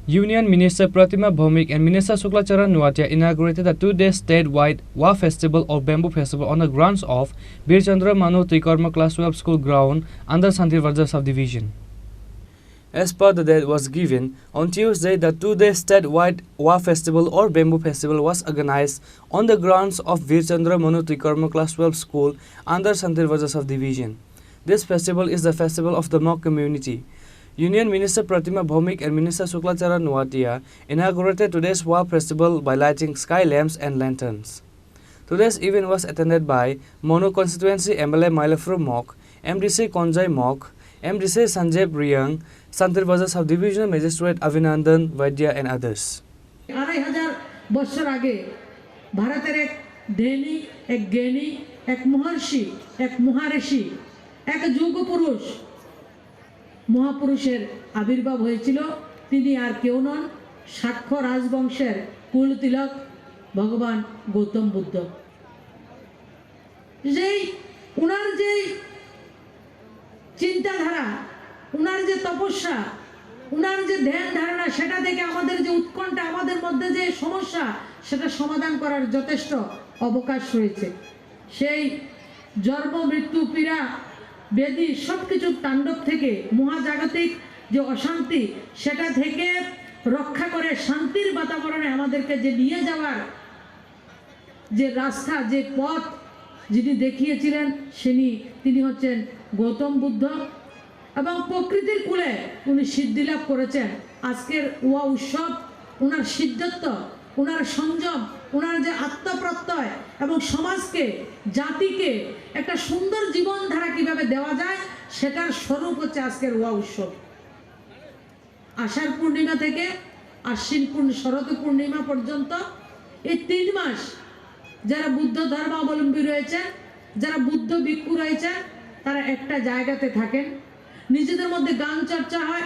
Union Minister Pratima Bhowmik and Minister Sukla Charan Noatia inaugurated the two-day statewide WA Festival or Bamboo Festival on the grounds of Bir Chandra Manu Trikarma Class 12 School ground under Santirvaja subdivision. As per the date was given, on Tuesday, the two-day statewide WA Festival or Bamboo Festival was organized on the grounds of Bir Chandra Manu Trikarma Class 12 School under Santirvaja subdivision. This festival is the festival of the Mok community. Union Minister Pratima Bhowmik and Minister Sukla Charan Noatia inaugurated today's WA Festival by lighting sky lamps and lanterns. Today's event was attended by Mono Constituency MLA Mailafru Mok, MDC Konjai Mok, MDC Sanjay Priyang, Santirvaja Subdivisional Magistrate Avinandan Vaidya and others. 2,500 বছর আগে ভারতের এক ধনী, এক জ্ঞানী, এক মহর্ষি, এক মহাঋষি, এক যুগপুরুষ মহাপুরুষের আবির্ভাব হয়েছিল। তিনি আর কেউ নন, শাক্য রাজবংশের কুল তিলক ভগবান গৌতম বুদ্ধ। যেই উনার যে চিন্তাধারা, উনার যে তপস্যা, উনার যে ধ্যান ধারণা, সেটা থেকে আমাদের যে উৎকণ্ঠা, আমাদের মধ্যে যে সমস্যা, সেটা সমাধান করার যথেষ্ট অবকাশ রয়েছে। সেই জন্ম মৃত্যু পীড়া বেদি সবকিছু তাণ্ডব থেকে, মহাজাগতিক যে অশান্তি, সেটা থেকে রক্ষা করে শান্তির বাতাবরণে আমাদেরকে যে নিয়ে যাওয়ার যে রাস্তা, যে পথ যিনি দেখিয়েছিলেন, তিনি হচ্ছেন গৌতম বুদ্ধ এবং প্রকৃতির কূলে উনি সিদ্ধি লাভ করেছেন। আজকের ওয়া উৎসব ওনার সিদ্ধত্ব, ওনার সংযম, ওনার যে আত্মপ্রত্যয় এবং সমাজকে, জাতিকে একটা সুন্দর জীবনধারা কিভাবে দেওয়া যায়, সেটার স্বরূপ হচ্ছে আজকের ওয়া উৎসব। আষাঢ় পূর্ণিমা থেকে আশ্বিন শরৎ পূর্ণিমা পর্যন্ত এই 3 মাস যারা বুদ্ধ ধর্মাবলম্বী রয়েছে, যারা বুদ্ধ ভিক্ষু রয়েছে, তারা একটা জায়গাতে থাকেন, নিজেদের মধ্যে গান চর্চা হয়,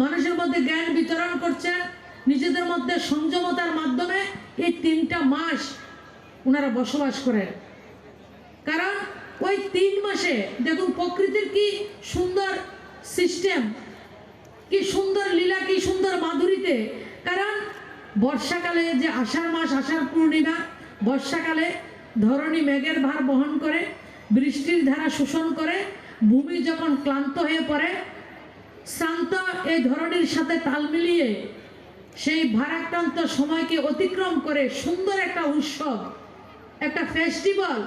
মানুষের মধ্যে জ্ঞান বিতরণ করছে, নিজেদের মধ্যে সংযমতার মাধ্যমে এই 3টা মাস ওনারা বসবাস করেন। কারণ ওই 3 মাসে দেখুন প্রকৃতির কি সুন্দর সিস্টেম, কি সুন্দর লীলা, কি সুন্দর মাধুরীতে। কারণ বর্ষাকালে যে আষাঢ় মাস, আষাঢ় পূর্ণিমা, বর্ষাকালে ধরণী মেঘের ভার বহন করে, বৃষ্টির ধারা শোষণ করে, ভূমি যখন ক্লান্ত হয়ে পড়ে, শ্রান্ত এই ধরণীর সাথে তাল মিলিয়ে সেই ভারাক্রান্ত সময়কে অতিক্রম করে সুন্দর একটা উৎসব, একটা ফেস্টিভ্যাল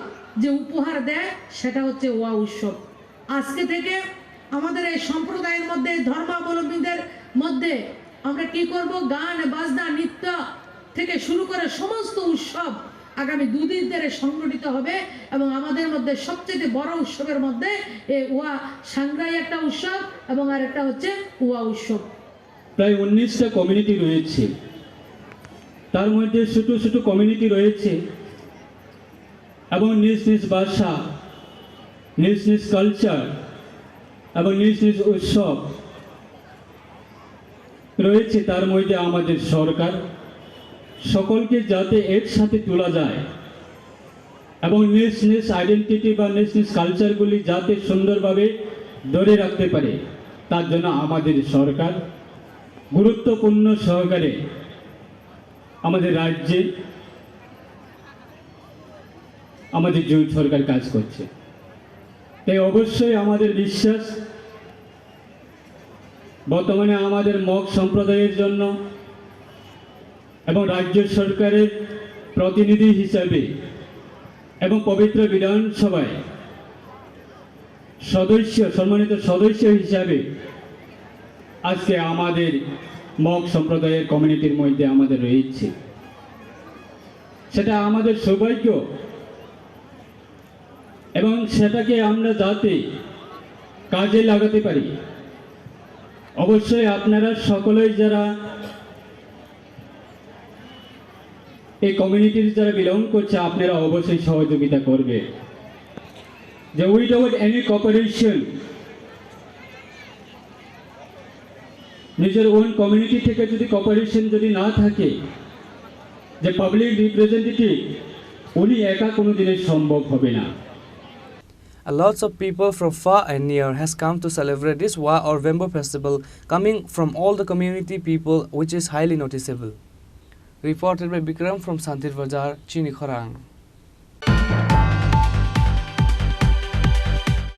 যে উপহার দেয়, সেটা হচ্ছে ওয়া উৎসব। আজকে থেকে আমাদের এই সম্প্রদায়ের মধ্যে, ধর্মাবলম্বীদের মধ্যে আমরা কি করব, গান বাজনা নৃত্য থেকে শুরু করে সমস্ত উৎসব আগামী 2 দিন ধরে সংগঠিত হবে এবং আমাদের মধ্যে সবচেয়ে বড় উৎসবের মধ্যে এই ওয়া সাংগ্রাই একটা উৎসব এবং আর একটা হচ্ছে ওয়া উৎসব। প্রায় 19টা কমিউনিটি রয়েছে, তার মধ্যে ছোট ছোট কমিউনিটি রয়েছে এবং নিজ নিজ ভাষা, নিজ নিজ কালচার এবং নিজ নিজ উৎসব রয়েছে। তার মধ্যে আমাদের সরকার সকলকে যাতে একসাথে তোলা যায় এবং নিজ নিজ আইডেন্টিটি বা নিজ নিজ কালচারগুলি যাতে সুন্দরভাবে ধরে রাখতে পারে, তার জন্য আমাদের সরকার গুরুত্বপূর্ণ সহকারে আমাদের রাজ্যে আমাদের জোট সরকার কাজ করছে। তাই অবশ্যই আমাদের বিশ্বাস বর্তমানে আমাদের মগ সম্প্রদায়ের জন্য এবং রাজ্য সরকারের প্রতিনিধি হিসাবে এবং পবিত্র বিধানসভায় সম্মানিত সদস্য হিসাবে আজকে আমাদের মগ সম্প্রদায়ের কমিউনিটির মধ্যে আমাদের রয়েছে। সেটা আমাদের সৌভাগ্য এবং সেটাকে আমরা যাতে কাজে লাগাতে পারি, অবশ্যই আপনারা সকলেই যারা এই কমিউনিটির যারা বিলং করছে, আপনারা অবশ্যই সহযোগিতা করবে। যে উইদাউট এনি কোঅপারেশন, নিজের ওন কমিউনিটি থেকে যদি কোঅপারেশন যদি না থাকে, যে পাবলিক রিপ্রেজেন্টেটিভ উনি একা কোনো দিনের সম্ভব হবে না। Lots of people from far and near has come to celebrate this Wa or Bamboo festival, coming from all the community people, which is highly noticeable. Reported by Bikram from Santir Bazaar, Chini, Khorang.